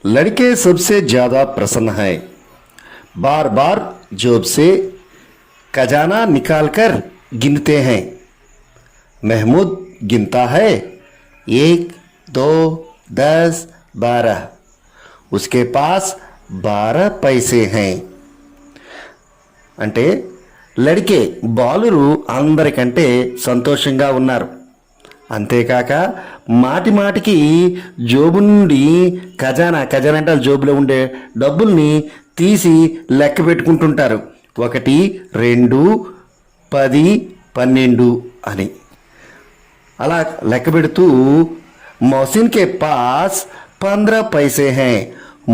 लड़के सबसे ज्यादा प्रसन्न है। बार बार जेब से खजाना निकालकर गिनते हैं। महमूद गिनता है, 1, 2, 10, 12। उसके पास 12 पैसे हैं। అంటే లడికే బాలురు అందరికంటే సంతోషంగా ఉన్నారు. అంతేకాక మాటి మాటికి జోబు నుండి ఖజానా అంటే జోబులో ఉండే డబ్బుల్ని తీసి లెక్క పెట్టుకుంటుంటారు. 1, 2, 10, 12 అని అలా లెక్క పెడుతూ మోసిన్ కే పాస్ 15 పైసే హై.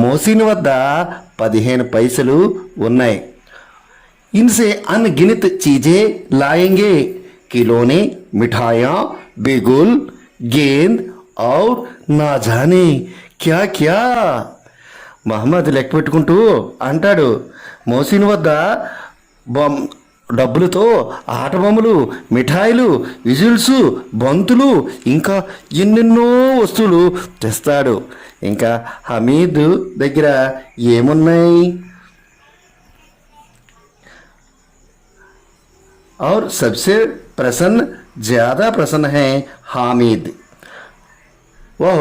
మోసిన్ వద్ద 15 పైసలు ఉన్నాయి. इनसे अनगिनत चीजें लाएंगे। खिलौने, मिठाइयाँ, बिगुल, गेंद और ना जाने क्या क्या। మహమ్మద్ లెక్క పెట్టుకుంటూ అంటాడు, మోసిన్ వద్ద డబ్బులతో ఆట బొమ్మలు, మిఠాయిలు, విజిల్స్, బంతులు ఇంకా ఎన్నెన్నో వస్తువులు తెస్తాడు. ఇంకా హమీద్ దగ్గర ఏమున్నాయి? और सबसे ज़्यादा प्रसन्न है हामिद। वह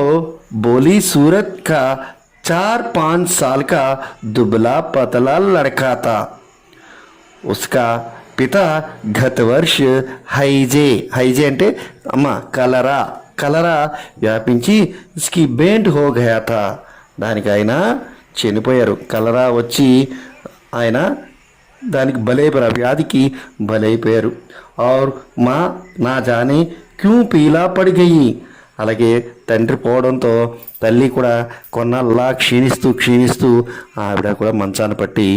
बोली सूरत का 4-5 साल का दुबला पतला लड़का था। उसका पिता गत वर्ष हैजे అంటే అమ్మ కలరా వ్యాపించి इसकी बेंट हो गया था। దానికి ఆయన చనిపోయారు. కలరా వచ్చి ఆయన దానికి బలైపోయారు, వ్యాధికి బలైపోయారు. और माँ ना जाने क्यों पीला पड़ गई। అలాగే తండ్రి పోవడంతో తల్లి కూడా కొన్నాళ్ళలా క్షీణిస్తూ ఆవిడ కూడా మంచాన పట్టి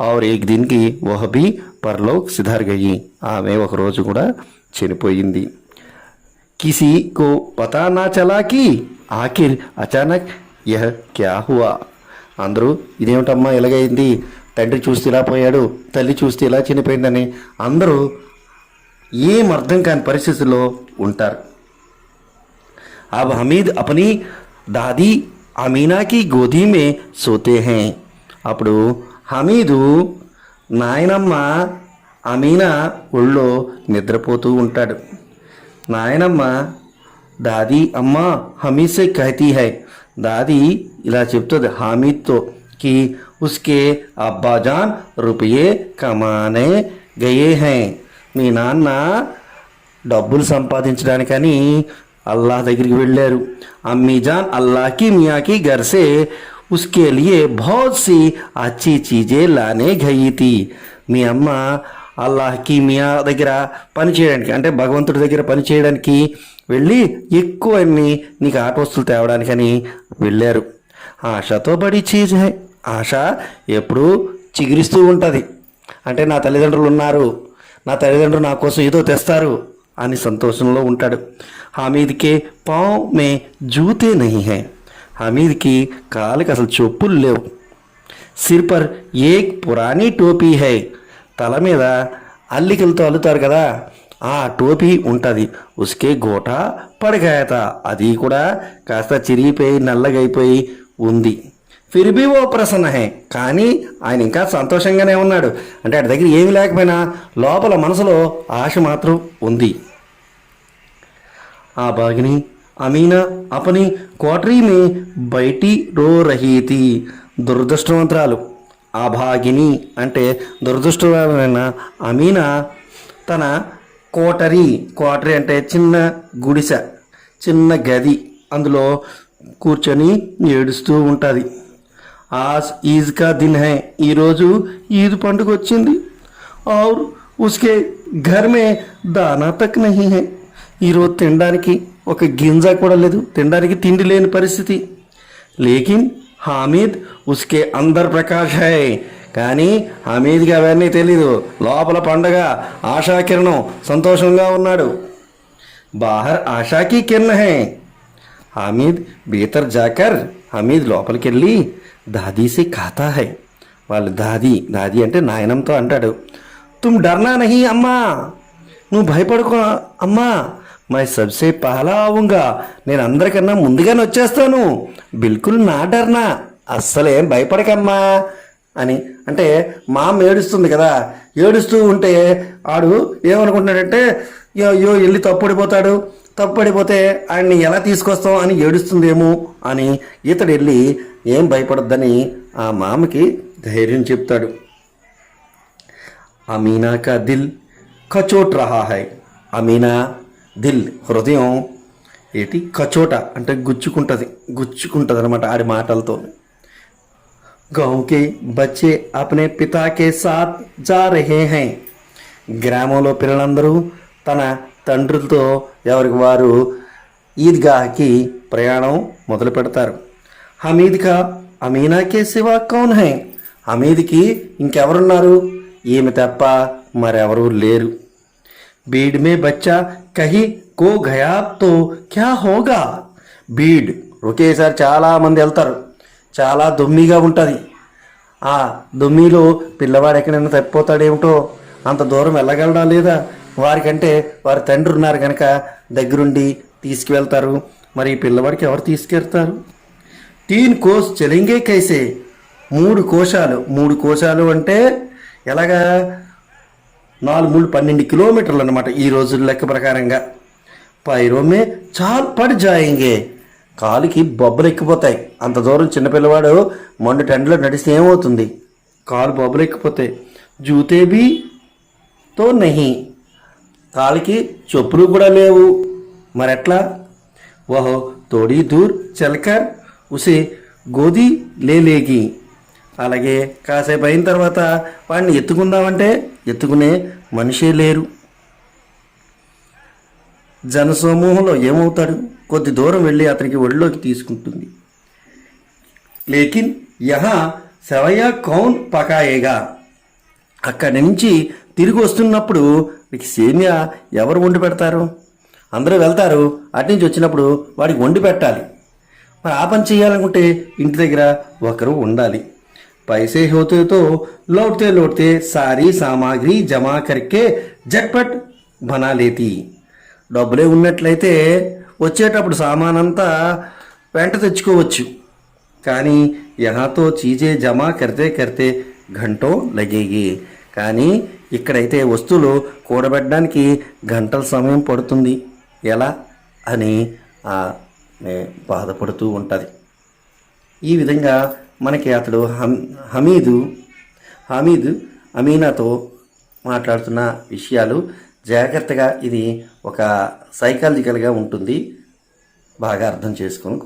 और एक दिन की वह भी परलोक सिधार गई। ఆమె ఒక రోజు కూడా చనిపోయింది. किसी को पता ना चला कि आखिर अचानक यह क्या हुआ। అందరూ ఇదేమిటమ్మా ఎలాగైంది, తండ్రి చూస్తే ఇలా పోయాడు, తల్లి చూస్తే ఇలా చనిపోయిందని అందరూ ఏం అర్థం కాని పరిస్థితుల్లో ఉంటారు. अब हमीद अपनी दादी अमीना की गोदी में सोते हैं। అప్పుడు హమీదు నాయనమ్మ అమీనా ఒళ్ళో నిద్రపోతూ ఉంటాడు. నాయనమ్మ దాदी अम्मा हमीद से कहती है, दादी ఇలా చెప్తుంది హామీద్తో कि उसके अब्बाजान रुपये कमाने गए हैं। మీ నాన్న డబ్బులు సంపాదించడానికని అల్లాహ్ దగ్గరికి వెళ్ళారు. అమ్మీజాన్ అల్లాహ్ కి మియా కి घर से उसके लिए बहुत सी अच्छी चीज़ें लाने गई थी। మీ అమ్మ అల్లాహ్కి మియా దగ్గర పని చేయడానికి అంటే భగవంతుడి దగ్గర పని చేయడానికి వెళ్ళి ఎక్కువ నీకు ఆట వస్తువులు తేవడానికని వెళ్ళారు. ఆశతో బడి చీజ్ హై. ఆశ ఎప్పుడూ చిగురిస్తూ ఉంటుంది. అంటే నా తల్లిదండ్రులు ఉన్నారు, నా తల్లిదండ్రులు నా కోసం ఏదో తెస్తారు అని సంతోషంలో ఉంటాడు. హామీద్కి పావ్ మే జూతే నహీ హై. హామీద్కి కాలికి అసలు చెప్పులు లేవు. సిర్ పర్ ఏక్ పురానీ టోపీ హై. తల మీద అల్లికలతో అల్లుతారు కదా, ఆ టోపీ ఉంటుంది. ఉస్కే గోటా పడగాయత. అది కూడా కాస్త చిరిగిపోయి నల్లగైపోయి ఉంది. ఫిర్ భీ ఓ ప్రసన్న హై. కానీ ఆయన ఇంకా సంతోషంగానే ఉన్నాడు. అంటే ఆయన దగ్గర ఏమి లేకపోయినా లోపల మనసులో ఆశ మాత్రం ఉంది. ఆ భాగిని అమీనా अपनी क्वार्टरी में बैठी रो रही थी। దురదృష్టవంతురాలు ఆ భాగిని అంటే దురదృష్టమైన అమీనా తన క్వార్టరీ అంటే చిన్న గుడిసె, చిన్న గది, అందులో కూర్చొని ఏడుస్తూ ఉంటుంది. आज ईद का दिन है. ఈరోజు ఈద్ పండుగ వచ్చింది. और उसके घर में दाना तक नहीं है. ఈరోజు తినడానికి ఒక గింజ కూడా లేదు, తినడానికి తిండి లేని పరిస్థితి. లేకిన్ హామీద్ ఉస్కే అందర్ ప్రకాష్ హై. కానీ హమీద్కి అవన్నీ తెలీదు. లోపల పండగ, ఆశాకిరణం, సంతోషంగా ఉన్నాడు. బాహర్ ఆశాకి కిరణ్ హై. హామీద్ భీతర్ జాకర్ హమీద్ లోపలికి వెళ్ళి దాదీసి ఖాతా హై. వాళ్ళు దాది అంటే నాయనంతో అంటాడు, తుమ్ డర్నా నహీ అమ్మా, నువ్వు భయపడుకో అమ్మా, मैं सबसे पहला आऊंगा నేను అందరికన్నా ముందుగానే వచ్చేస్తాను బిల్కుల్ నా డర్నా అస్సలేం భయపడకమ్మా అని. అంటే మామ ఏడుస్తుంది కదా, ఏడుస్తూ ఉంటే ఆడు ఏమనుకుంటున్నాడంటే అయ్యో వెళ్ళి తప్పుడిపోతాడు, తప్పుడిపోతే ఆయన్ని ఎలా తీసుకొస్తాం అని ఏడుస్తుందేమో అని ఇతడు వెళ్ళి ఏం భయపడొద్దని ఆ మామకి ధైర్యం చెప్తాడు. అమీనా కా దిల్ కచోట్ రహా హై. అమీనా దిల్ హృదయం ఏంటి కచోట అంటే గుచ్చుకుంటుంది అనమాట ఆడి మాటలతో. गांव के बच्चे अपने पिता के साथ जा रहे हैं. గ్రామంలో పిల్లలందరూ తన తండ్రులతో ఎవరికి వారు ఈద్గాహ్కి ప్రయాణం మొదలు పెడతారు. హమీద్ కా అమీనా కే సివా కౌన్ హై. హమీద్కి ఇంకెవరున్నారు, ఈమె తప్ప మరెవరూ లేరు. బీడ్ మే బచ్చా కహీ కో గయా తో క్యా హోగా. బీడ్ ఒకేసారి చాలామంది వెళ్తారు, చాలా దుమ్మిగా ఉంటుంది. ఆ దుమ్మిలో పిల్లవాడు ఎక్కడైనా తప్పిపోతాడేమిటో, అంత దూరం వెళ్ళగలడా లేదా, వారికంటే వారి తండ్రి ఉన్నారు కనుక దగ్గరుండి తీసుకువెళ్తారు. మరి ఈ పిల్లవాడికి ఎవరు తీసుకెళ్తారు? 3 కోస్ చలింగే కైసే. 3 కోశాలు అంటే ఎలాగా 12 కిలోమీటర్లు అన్నమాట ఈ రోజు లెక్క ప్రకారంగా. పైరోమే చాల్ పడి జాయింగే. కాలుకి బొబ్బలు ఎక్కిపోతాయి. అంత దూరం చిన్నపిల్లవాడు మొండు టెండలో నడిస్తే ఏమవుతుంది, కాలు బొబ్బలు ఎక్కిపోతాయి. జూతేబీ తో నహి. కాలికి చెప్పులు కూడా లేవు, మరెట్లా? వహో తోడీ దూర్ చల్కర్ ఉసే గోది లేగి. అలాగే కాసేపు అయిన తర్వాత వాడిని ఎత్తుకుందామంటే ఎత్తుకునే మనిషే లేరు. జనసమూహంలో ఏమవుతాడు, కొద్ది దూరం వెళ్ళి అతనికి ఒళ్ళోకి తీసుకుంటుంది. లేకిన్ యహా సెవయ్యా కౌన్ పకాయేగా. అక్కడి నుంచి తిరిగి వస్తున్నప్పుడు మీకు సేమ్య ఎవరు వండి పెడతారు? అందరూ వెళ్తారు, అటు నుంచి వచ్చినప్పుడు వాడికి వండి పెట్టాలి. మరి ఆ పని చేయాలనుకుంటే ఇంటి దగ్గర ఒకరు ఉండాలి. पैसे होते तो लौटते लौटते सारी सामग्री जमा करके झटपट बना लेती. డబ్బులే ఉన్నట్లయితే వచ్చేటప్పుడు సామానంతా వెంట తెచ్చుకోవచ్చు. కానీ యహాతో చీజే జమా కర్తే కర్తే గంటో లగేగి. కానీ ఇక్కడైతే వస్తువులు కూడబెట్టడానికి గంటల సమయం పడుతుంది. ఎలా అని బాధపడుతూ ఉంటుంది. ఈ విధంగా మనకి అతడు హమీద్ అమీనాతో మాట్లాడుతున్న విషయాలు జాగ్రత్తగా, ఇది ఒక సైకాలజికల్గా ఉంటుంది, బాగా అర్థం చేసుకొని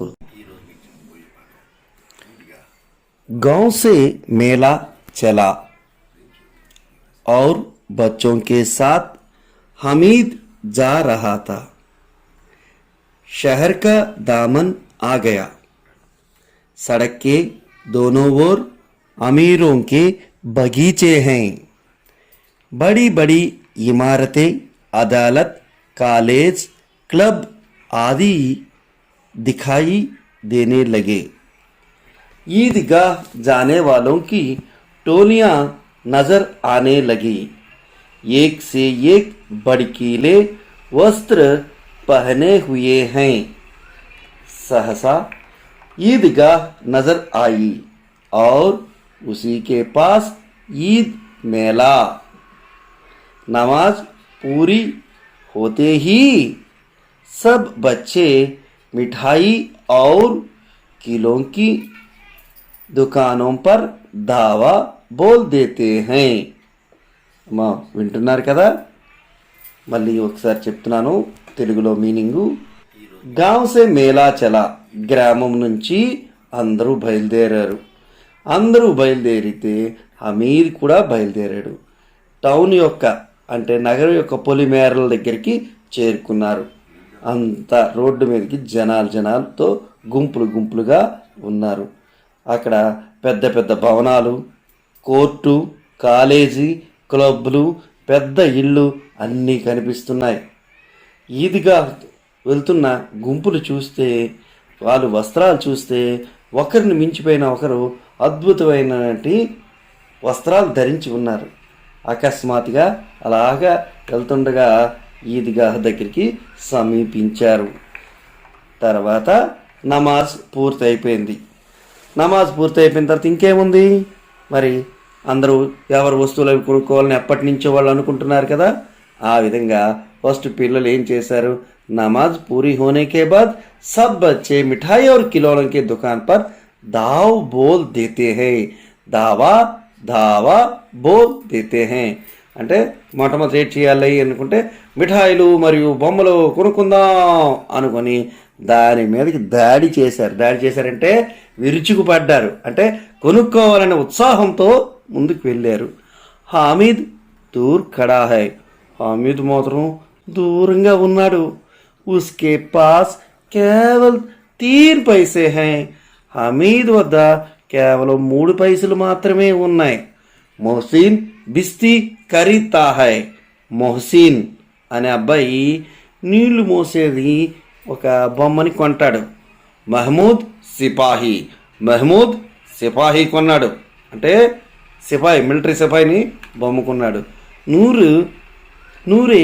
गांव से मेला चला और बच्चों के साथ हमीद जा रहा था. शहर का दामन आ गया. सड़क के दोनों ओर अमीरों के बगीचे हैं. बड़ी बड़ी इमारतें, अदालत, कॉलेज, क्लब आदि दिखाई देने लगे. ईदगाह जाने वालों की टोलियां नजर आने लगी. एक से एक भड़कीले वस्त्र पहने हुए हैं. सहसा ईदगाह नजर आई और उसी के पास ईद मेला. नमाज पूरी होते ही सब बच्चे मिठाई और किलों की दुकानों पर धावा बोल देते हैं. మా వింటున్నారు కదా, మళ్ళీ ఒకసారి చెప్తున్నాను తెలుగులో మీనింగు. గాంవ్ సే మేళా చలా. గ్రామం నుంచి అందరూ బయలుదేరారు. అందరూ బయలుదేరితే హమీద్ కూడా బయలుదేరాడు. టౌన్ యొక్క అంటే నగరం యొక్క పొలిమేరల దగ్గరికి చేరుకున్నారు. అంత రోడ్డు మీదకి జనాలతో గుంపులుగా ఉన్నారు. అక్కడ పెద్ద పెద్ద భవనాలు, కోర్టు, కాలేజీ, క్లబ్లు, పెద్ద ఇళ్ళు అన్నీ కనిపిస్తున్నాయి. ఈద్గా వెళ్తున్న గుంపులు చూస్తే, వాళ్ళు వస్త్రాలు చూస్తే ఒకరిని మించిపోయిన ఒకరు అద్భుతమైనటువంటి వస్త్రాలు ధరించి ఉన్నారు. అకస్మాత్తుగా అలాగా వెళ్తుండగా ఈద్గాహ్ దగ్గరికి సమీపించారు. తర్వాత నమాజ్ పూర్తయిపోయింది. నమాజ్ పూర్తయిపోయిన తర్వాత ఇంకేముంది, మరి అందరూ ఎవరు వస్తువులు అవి కొనుక్కోవాలని ఎప్పటి నుంచో వాళ్ళు అనుకుంటున్నారు కదా. ఆ విధంగా ఫస్ట్ పిల్లలు ఏం చేశారు, నమాజ్ పూరీ హోనే కే బాద్ సబ్ బచ్చే మిఠాయి और खिलौनों के दुकान पर दाव बोल देते हैं. దావా దావా బోల్ దేతే హే అంటే మొట్టమొదటి ఏం చేయాలి అనుకుంటే మిఠాయిలు మరియు బొమ్మలు కొనుక్కుందాం అనుకొని దాని మీదకి దాడి చేశారంటే విరుచుకుపడ్డారు, అంటే కొనుక్కోవాలనే ఉత్సాహంతో ముందుకు వెళ్ళారు. హామీద్ దూర్ ఖడా హై, హామీద్ మాత్రం దూరంగా ఉన్నాడు. ఉస్కే పాస్ కేవల్ 3 పైసే హై, హమీద్ వద్ద కేవలం 3 పైసలు మాత్రమే ఉన్నాయి. మొహసిన్ బిస్తీ ఖరీద్తా హై, మొహసిన్ అనే అబ్బాయి నీళ్లు మోసేది ఒక బొమ్మని కొంటాడు. మహమూద్ సిపాహీ కొన్నాడు, అంటే సిపాయి మిలిటరీ సిపాయిని బొమ్మ కొన్నాడు. నూరే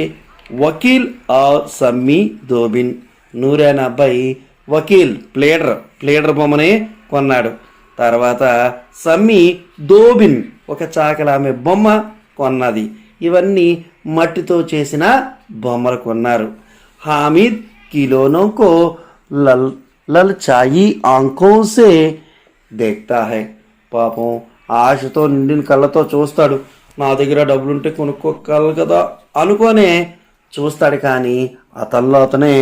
వకీల్ ఆర్ సమ్మీ దోబిన్, నూరే అనే అబ్బాయి వకీల్ ప్లేడర్ బొమ్మని కొన్నాడు. తర్వాత సమ్మీ దోబిన్ ఒక చాకలామె బొమ్మ కొన్నది. ఇవన్నీ మట్టితో చేసిన బొమ్మలు కొన్నారు. హామిద్ खिलौनों को ललचाई आंखों से देखता है, పాపం ఆశతో నిండిన కళ్ళతో చూస్తాడు. నా దగ్గర డబ్బులుంటే కొనుక్కోగలరు కదా అనుకోనే చూస్తాడు. కానీ అతనిలో అతనే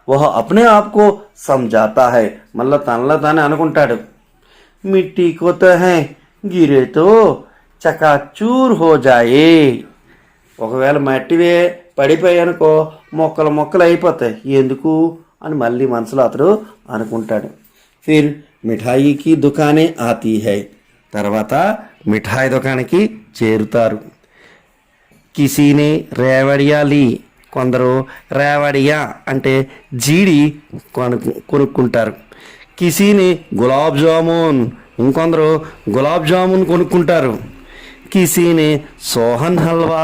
వహ అప్నే ఆప్కో సమझाता है, మళ్ళా తనలో తానే అనుకుంటాడు. మిట్టి కోత హై గిరేతో చకాచూర్ హో జాయే, ఒకవేళ మట్టివే పడిపోయానుకో మొక్కలు అయిపోతాయి, ఎందుకు అని మళ్ళీ మనసులో అతడు అనుకుంటాడు. ఫిర్ మిఠాయికి దుకానే ఆతీ హై, తర్వాత మిఠాయి దుకాణానికి చేరుతారు. కిసీనే రేవడియా లీ, కొందరు రేవడియా అంటే జీడి కొనుక్కుంటారు. కిసీనే గులాబ్ జామున్, ఇంకొందరు గులాబ్ జామున్ కొనుక్కుంటారు. కిసీనే సోహన్ హల్వా,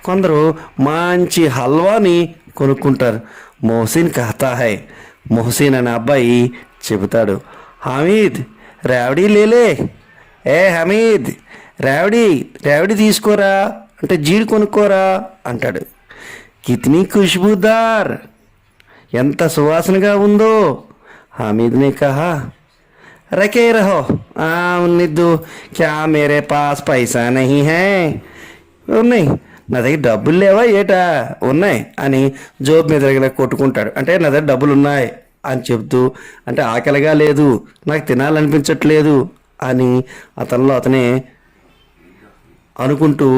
కొందరు మంచి హల్వాని కొనుక్కుంటారు. మొహసిన్ కహతా హై, మొహసిన్ అనే అబ్బాయి చెబుతాడు, హమీద్ రేవడి లేలే, ఏ హమీద్ రేవడి తీసుకోరా అంటే జీడి కొనుక్కోరా అంటాడు. కిత్నీ ఖుష్బూదార్, ఎంత సువాసనగా ఉందో. హమీద్నే కహా రకే రహో, ఉన్నిద్దు, క్యా మేరే పాస్ పైసా నహీ హై, ఉన్నాయి నా దగ్గర డబ్బులు లేవా ఏటా, ఉన్నాయి అని జోబు మీద దగ్గర కొట్టుకుంటాడు. అంటే నా దగ్గర డబ్బులు ఉన్నాయి అని చెప్తూ, అంటే ఆకలిగా లేదు, నాకు తినాలనిపించట్లేదు అని అతనిలో అతనే అనుకుంటూ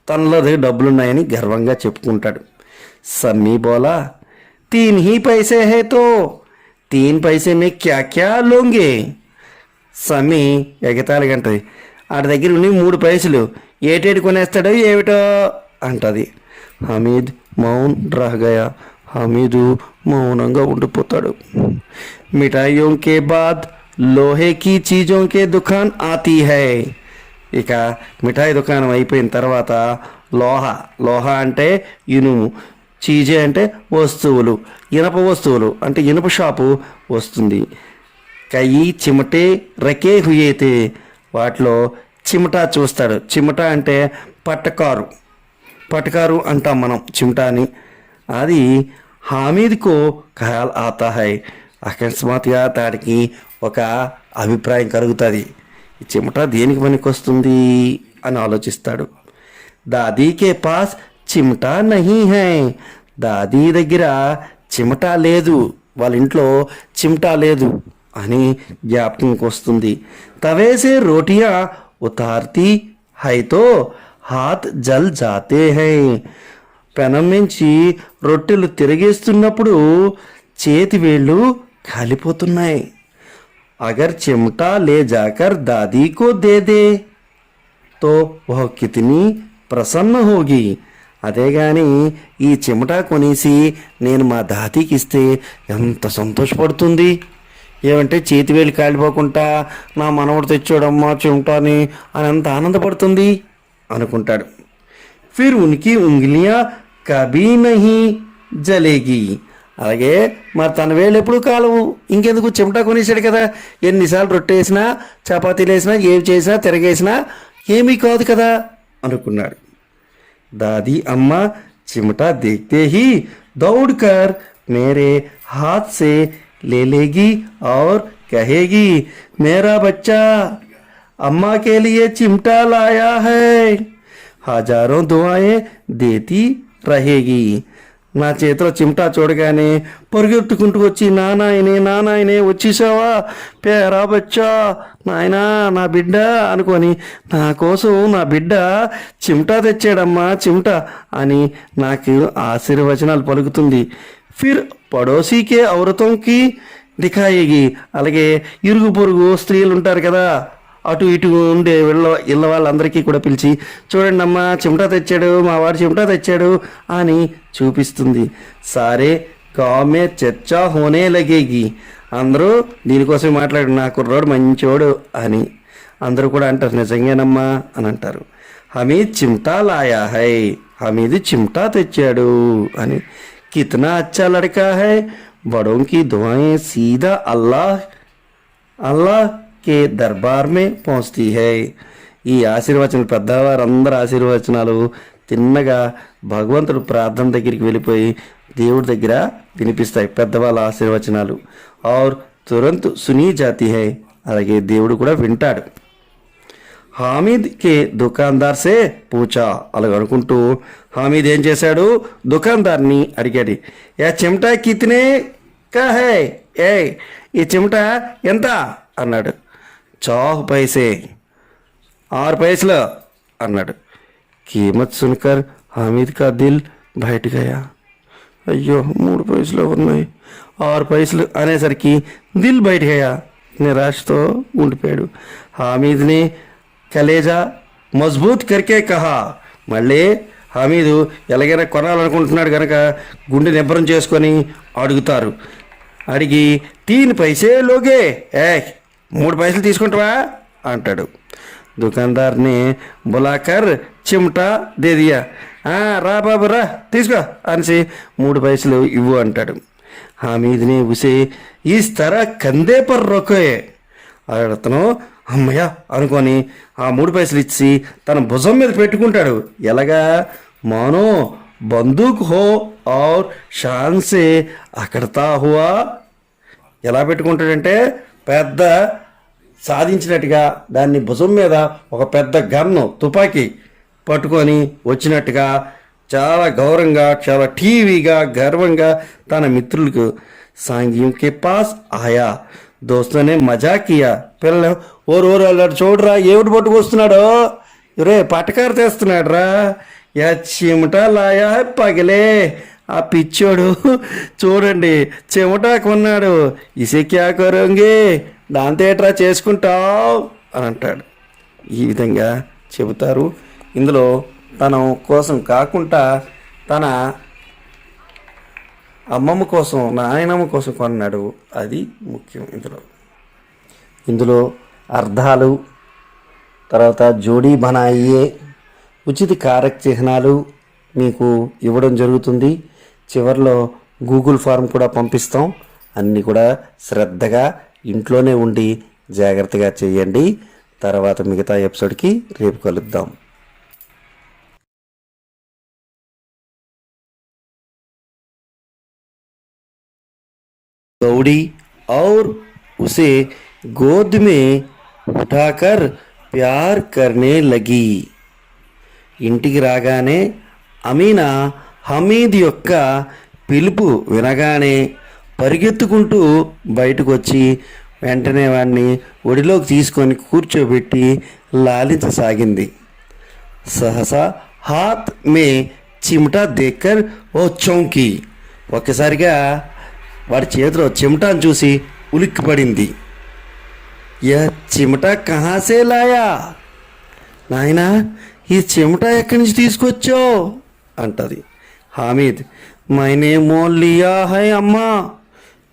తనలో దగ్గర డబ్బులు ఉన్నాయని గర్వంగా చెప్పుకుంటాడు. సమ్మీ బోలా 3 ही पैसे है तो 3 पैसे में क्या क्या लोगे. సమ్మీ ఎగతాళి గంటది, ఆడి దగ్గర ఉండి 3 పైసలు ఏటేటి కొనేస్తాడో ఏమిటో అంటది. హమీద్ మౌన్ రహగయా, హమీదు మౌనంగా ఉండిపోతాడు. మిఠాయియోं के बाद లోహే की चीजों के दुकान आती है, ఇక మిఠాయి దుకాణం అయిపోయిన తర్వాత లోహ అంటే ఇనుము, చీజే అంటే వస్తువులు, ఇనప వస్తువులు అంటే ఇనుప షాపు వస్తుంది. కయి చిమటే రకే హుయేతే, వాటిలో చిమటా చూస్తాడు. చిమటా అంటే పటకారు అంటాం మనం చిమటాని. అది హామీద్కో ఖయాల్ ఆతా హై, అకస్మాత్తుగా తాడికి ఒక అభిప్రాయం కలుగుతుంది, ఈ చిమటా దేనికి పనికి వస్తుంది అని ఆలోచిస్తాడు. దాదీకే పాస్ చిమటా నహీ హై, దాదీ దగ్గర చిమటా లేదు, వాళ్ళ ఇంట్లో చిమటా లేదు అని జ్ఞాపకంకి వస్తుంది. తవేసే రోటియా ఉతార్తీ హై తో హాత్ జల్ జాతే హై, పెనం నుంచి రొట్టెలు తిరిగేస్తున్నప్పుడు చేతి వేళ్ళు కాలిపోతున్నాయి. అగర్ చిమటా లే జాకర్ దాదీ కో దే దే తో వహ కితనీ ప్రసన్న హోగి, అదే కానీ ఈ చిమటా కొనేసి నేను మా దాదీకి ఇస్తే ఎంత సంతోషపడుతుంది. ఏమంటే చేతివేలు కాలిపోకుండా నా మనవడు తెచ్చాడమ్మా చిమటాని అని అంత ఆనందపడుతుంది అనుకుంటాడు. ఫిర్ ఉనికి ఉంగిలియా కభీ నహీ జలేగి. అలాగే మరి తన వేళ్ళు ఎప్పుడు కాలవు, ఇంకెందుకు చిమటా కొనేసాడు కదా, ఎన్నిసార్లు రొట్టె వేసినా చపాతీలు వేసినా ఏవి చేసినా తిరగేసినా ఏమీ కాదు కదా అనుకున్నాడు. दादी अम्मा चिमटा देखते ही दौड़कर मेरे हाथ से ले लेगी और कहेगी, मेरा बच्चा अम्मा के लिए चिमटा लाया है, हजारों दुआएं देती रहेगी. నా చేతిలో చిమటా చూడగానే పరిగెట్టుకుంటూ వచ్చి, నానాయనే వచ్చేసావా, పేరా బచ్చా, నాయనా నా బిడ్డ అనుకొని నా కోసం నా బిడ్డ చిమటా తెచ్చాడమ్మా చిమటా అని నాకు ఆశీర్వచనాలు పలుకుతుంది. ఫిర్ పడోసీకే ఔరతంకి దిఖాయేగి. అలాగే ఇరుగు పొరుగు స్త్రీలు ఉంటారు కదా, అటు ఇటు ఉండే ఇళ్ళ వాళ్ళందరికీ కూడా పిలిచి, చూడండి అమ్మా చిమటా తెచ్చాడు, మా వాడు చిమటా తెచ్చాడు అని చూపిస్తుంది. సారే గావ్ మే చర్చా హోనే లగేగి. అందరూ దీనికోసం మాట్లాడు, నా కుర్రోడు మంచోడు అని అందరూ కూడా అంటారు. నిజంగానమ్మా అని అంటారు. హమీద్ చిమటా లాయా హై, హమీద్ చిమటా తెచ్చాడు అని. కితనా అచ్చా లడకా హై, బడోं की दुआएं सीधा అల్లాహ్ కే దర్బార్ మే పహుంచతీ హై. ఈ ఆశీర్వచనాలు పెద్దవారందరి ఆశీర్వచనాలు తిన్నగా భగవంతుడు ప్రార్థన దగ్గరికి వెళ్ళిపోయి దేవుడి దగ్గర వినిపిస్తాయి పెద్దవాళ్ళ ఆశీర్వచనాలు. ఔర్ తురంత్ సునీ జాతి హై. అలాగే దేవుడు కూడా వింటాడు. హామీద్ కే దుకాందార్ సే పూచా. అలాగ అనుకుంటూ హామీద్ ఏం చేశాడు, దుకాందార్ని అడిగాడు. యా చిమటా కితనే కా హై, ఏ ఈ చిమటా ఎంత అన్నాడు. 4 पैसे, 6 पैसలు అన్నాడు. కీమత్ సున్కర్ హామీద్ కా దిల్ బయట గయా. అయ్యో 3 पैसలు ఉన్నాయి, 6 पैसలు అనేసరికి దిల్ బయట గయా, నిరాశతో ఉండిపోయాడు. హామీద్ని కలేజా మజబూత్ కరికే కహా. మళ్ళీ హామీదు ఎలాగైనా కొనాలనుకుంటున్నాడు కనుక గుండె నిబ్బరం చేసుకొని అడుగుతారు. అడిగి 3 पैसे లోగే, 3 पैसలు తీసుకుంటావా అంటాడు. దుకాందార్ని బులాకర్ చిమటా దే దియా. రా బాబు రా తీసుకో అనేసి 3 पैसలు ఇవ్వు అంటాడు. హామీద్ని ఉసే ఈస్ తర కందే పర్ రొకే. అతను అమ్మయ్య అనుకొని ఆ 3 पैसలు ఇచ్చి తన భుజం మీద పెట్టుకుంటాడు. ఎలాగా, మానో బందూక్ హో ఔర్ షాన్ సే అకడతా హువా. ఎలా పెట్టుకుంటాడంటే పెద్ద సాధించినట్టుగా దాన్ని భుజం మీద ఒక పెద్ద గన్ను తుపాకీ పట్టుకొని వచ్చినట్టుగా చాలా గౌరవంగా చాలా టీవీగా గర్వంగా తన మిత్రులకు సాంగియం కే పాస్ ఆయా. దోస్తునే మజా కియా. పిల్లలు ఓరు అల్లాడు, చూడరా ఏమిటి పట్టుకొస్తున్నాడో, రే పటకారు తెస్తున్నాడు రా, యా చిమటా లాయా పగిలే. ఆ పిచ్చోడు చూడండి చెమటా కొన్నాడు, ఇసే క్యా కరోంగే, దాంతో ఏట్రా చేసుకుంటావు అని అంటాడు. ఈ విధంగా చెబుతారు. ఇందులో తన కోసం కాకుండా తన అమ్మమ్మ కోసం నాయనమ్మ కోసం కొన్నాడు, అది ముఖ్యం. ఇందులో అర్థాలు, తర్వాత జోడీ బనాయియే, ఉచిత కారక చిహ్నాలు మీకు ఇవ్వడం జరుగుతుంది. చివరిలో గూగుల్ ఫారం కూడా పంపిస్తాం. అన్నీ కూడా శ్రద్ధగా ఇంట్లోనే ఉండి జాగ్రత్తగా చేయండి. తర్వాత మిగతా ఎపిసోడ్కి రేపు కలుద్దాం. दौड़ी और उसे गोद में उठाकर प्यार करने लगी. ఇంటికి రాగానే అమీనా హమీద్ యొక్క పిలుపు వినగానే పరిగెత్తుకుంటూ బయటకు వచ్చి వెంటనే వాడిని ఒడిలోకి తీసుకొని కూర్చోబెట్టి లాలించసాగింది. సహసా హాత్ మే చిమటా దేక్కర్ ఓ చౌంకి. ఒక్కసారిగా వాడి చేతిలో చిమటాను చూసి ఉలిక్కిపడింది. యా చిమటా కహాసే లాయా, నాయనా ఈ చిమటా ఎక్కడి నుంచి తీసుకొచ్చావు అంటది. హామీద్ మైనే మోల్ లియా హై అమ్మా,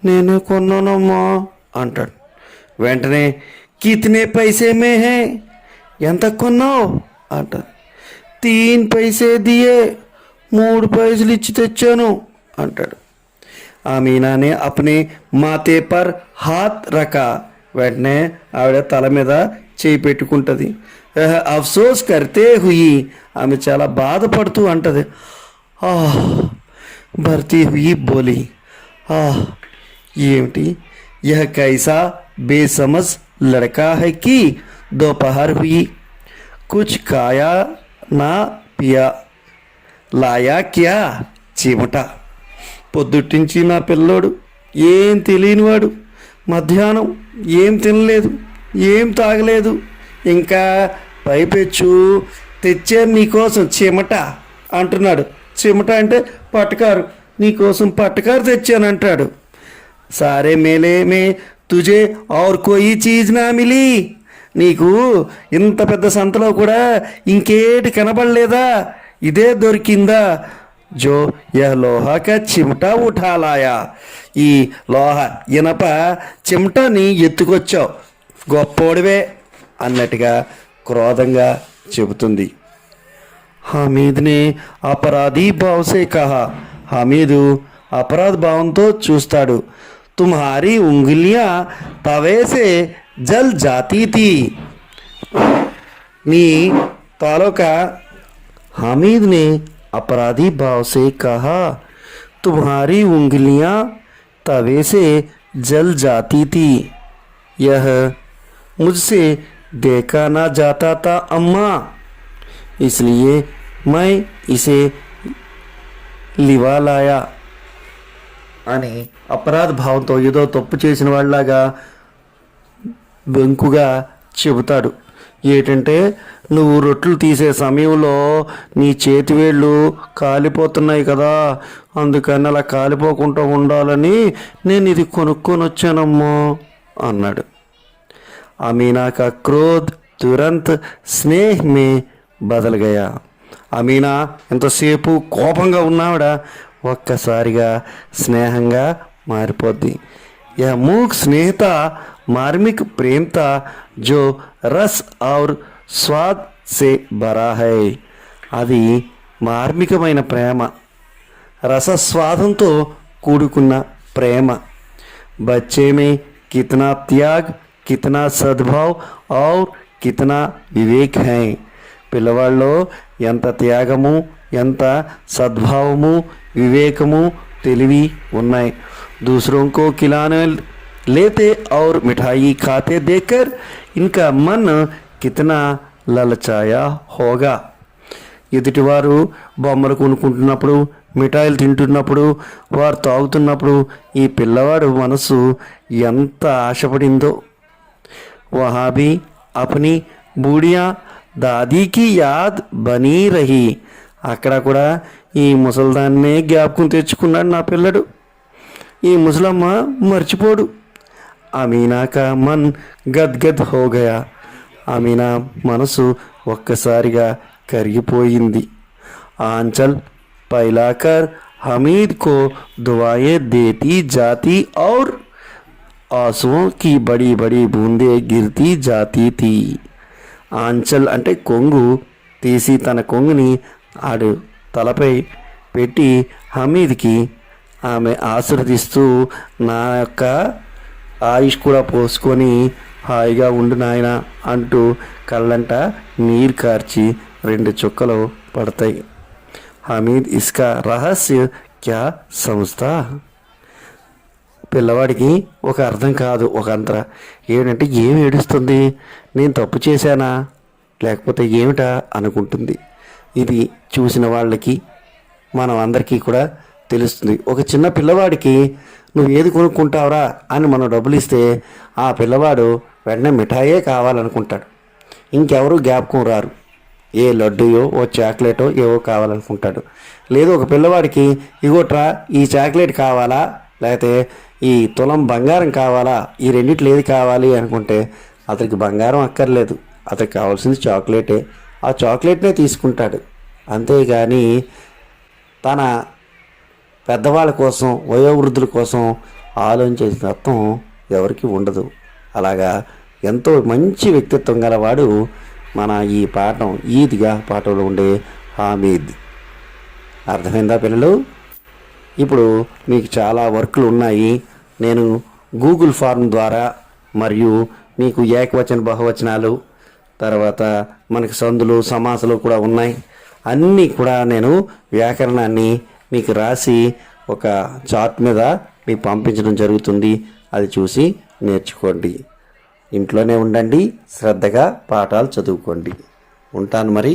నేను కొన్నానమ్మా అంటాడు. వెంటనే కితనే పైసే మే హై, ఎంత కొన్నావు అంటాడు. 3 पैसे దియే, 3 पैसे ఇచ్చి తెచ్చాను అంటాడు. आमीना ने अपने माथे पर हाथ रखा. వెంటనే ఆవిడ తల మీద చేయి పెట్టుకుంటుంది. అఫ్సోస్ కర్తే హుయి, ఆమె చాలా బాధపడుతూ అంటది. భర్తీ హుయి బోలి, ఏమిటి, యహ కైసా బేసమజ్ లడకా హై కి దోపహర్ హుయి కుచ్ కాయా నా పియా లాయా క్యా చీమట. పొద్దుటించి నా పిల్లోడు ఏం తెలియనివాడు, మధ్యాహ్నం ఏం తినలేదు, ఏం తాగలేదు, ఇంకా పైపెచ్చు తెచ్చాను నీకోసం చిమట అంటున్నాడు. చిమట అంటే పట్టకారు, నీకోసం పట్టకారు తెచ్చానంటాడు. సారే మేలే మే తుజే ఔర్ కోయి చీజ్ నా మిలి, నీకు ఇంత పెద్ద సంతలో కూడా ఇంకేటి కనబడలేదా, ఇదే దొరికిందా. జో యహ్ లోహా కా చిమటా ఉఠాలాయా, ఈ లోహ ఇనప చిమటని ఎత్తుకొచ్చావు, గొప్పోడివే అన్నట్టుగా క్రోధంగా చెబుతుంది. హమీద్ని అపరాధీ భావసే కహా, హమీదు అపరాధ భావంతో చూస్తాడు. తుమ్హారీ ఉంగిలియా తవేసే జల్ జాతీ థీ, నీ తాలూకా. हामिद ने अपराधी भाव से कहा, तुम्हारी उंगलियां तवे से जल जाती थी, यह मुझसे देखा ना जाता था अम्मा, इसलिए मैं इसे लिवा लाया అని అపరాధ భావంతో ఏదో తప్పు చేసిన వాళ్ళలాగా బెంకుగా చెబుతాడు. ఏంటంటే, నువ్వు రొట్టెలు తీసే సమయంలో నీ చేతివేళ్ళు కాలిపోతున్నాయి కదా, అందుకని అలా కాలిపోకుండా ఉండాలని నేను ఇది కొనుక్కొని వచ్చానమ్మా అన్నాడు. అమీనా కా క్రోధ్ తురంత్ స్నేహ్ మే బదల్ గయా. అమీనా ఎంతసేపు కోపంగా ఉన్నావిడ ఒక్కసారిగా స్నేహంగా మారిపోద్ది. యह मूक स्नेहता मार्मिक प्रेमता जो रस और स्वाद से भरा है, అది మార్మికమైన ప్రేమ, రసస్వాదంతో కూడుకున్న ప్రేమ. बच्चे में कितना त्याग, कितना सद्भाव और कितना विवेक है, పిల్లవాళ్ళలో ఎంత త్యాగము, ఎంత సద్భావము, వివేకము, తెలివి ఉన్నాయి. दूसरों को खिलाने लेते और मिठाई खाते देखकर इनका मन कितना ललचाया होगा. ఎదుటివారు బొమ్మలు కొనుక్కుంటున్నప్పుడు, మిఠాయిలు తింటున్నప్పుడు, వారు తాగుతున్నప్పుడు ఈ పిల్లవాడు మనసు ఎంత ఆశపడిందో. वहाँ भी अपनी बूढ़िया दादी की याद बनी रही, అక్కడ కూడా ఈ ముసల్దాన్నే జ్ఞాపకం తెచ్చుకున్నాడు నా పిల్లడు, ఈ ముసలమ్మ మర్చిపోడు. అమీనా కా మన్ గద్గద్ హో గయా, అమీనా మనసు ఒక్కసారిగా కరిగిపోయింది. ఆంచల్ పైలాకర్ హమీద్ కో దువాయే దేती जाती और ఆంసుओं की बड़ी बड़ी बूंदे गिरती जाती थी. ఆంచల్ అంటే కొంగు తీసి తన కొంగుని ఆడు తలపై పెట్టి హమీద్కి ఆమె ఆశీర్వదిస్తూ, నా యొక్క ఆయుష్ కూడా పోసుకొని హాయిగా ఉండు నాయన అంటూ కళ్ళంట నీరు కార్చి 2 చుక్కలు పడతాయి. హమీద్ ఇస్కా రహస్య క్యా సమజ్తా, పిల్లవాడికి ఒక అర్థం కాదు, ఒక అంతర. ఏమిటంటే, ఏమి ఏడుస్తుంది, నేను తప్పు చేశానా లేకపోతే ఏమిటా అనుకుంటుంది. ఇది చూసిన వాళ్ళకి మనం అందరికీ కూడా తెలుస్తుంది. ఒక చిన్న పిల్లవాడికి నువ్వు ఏది కొనుక్కుంటావురా అని మనం డబ్బులు ఇస్తే ఆ పిల్లవాడు వెంటనే మిఠాయే కావాలనుకుంటాడు, ఇంకెవరు జ్ఞాపకం రారు. ఏ లడ్డూయో ఓ చాక్లెటో ఏవో కావాలనుకుంటాడు. లేదు, ఒక పిల్లవాడికి ఇగోట్రా ఈ చాక్లెట్ కావాలా లేకపోతే ఈ తులం బంగారం కావాలా, ఈ రెండిట్లో ఏది కావాలి అనుకుంటే అతనికి బంగారం అక్కర్లేదు, అతనికి కావాల్సింది చాక్లెటే, ఆ చాక్లెట్నే తీసుకుంటాడు. అంతేగాని తన పెద్దవాళ్ళ కోసం, వయోవృద్ధుల కోసం ఆలోచించే తత్వం ఎవరికి ఉండదు. అలాగా ఎంతో మంచి వ్యక్తిత్వం గలవాడు మన ఈ పాఠం, ఈద్గా పాఠంలో ఉండే హామీద్. అర్థమైందా పిల్లలు? ఇప్పుడు మీకు చాలా వర్క్లు ఉన్నాయి. నేను గూగుల్ ఫార్మ్ ద్వారా మరియు మీకు ఏకవచన బహువచనాలు, తర్వాత మనకి సందులు సమాసాలు కూడా ఉన్నాయి. అన్నీ కూడా నేను వ్యాకరణాన్ని మీకు రాసి ఒక చార్ట్ మీద మీకు పంపించడం జరుగుతుంది. అది చూసి నేర్చుకోండి. ఇంట్లోనే ఉండండి, శ్రద్ధగా పాఠాలు చదువుకోండి. ఉంటాను మరి.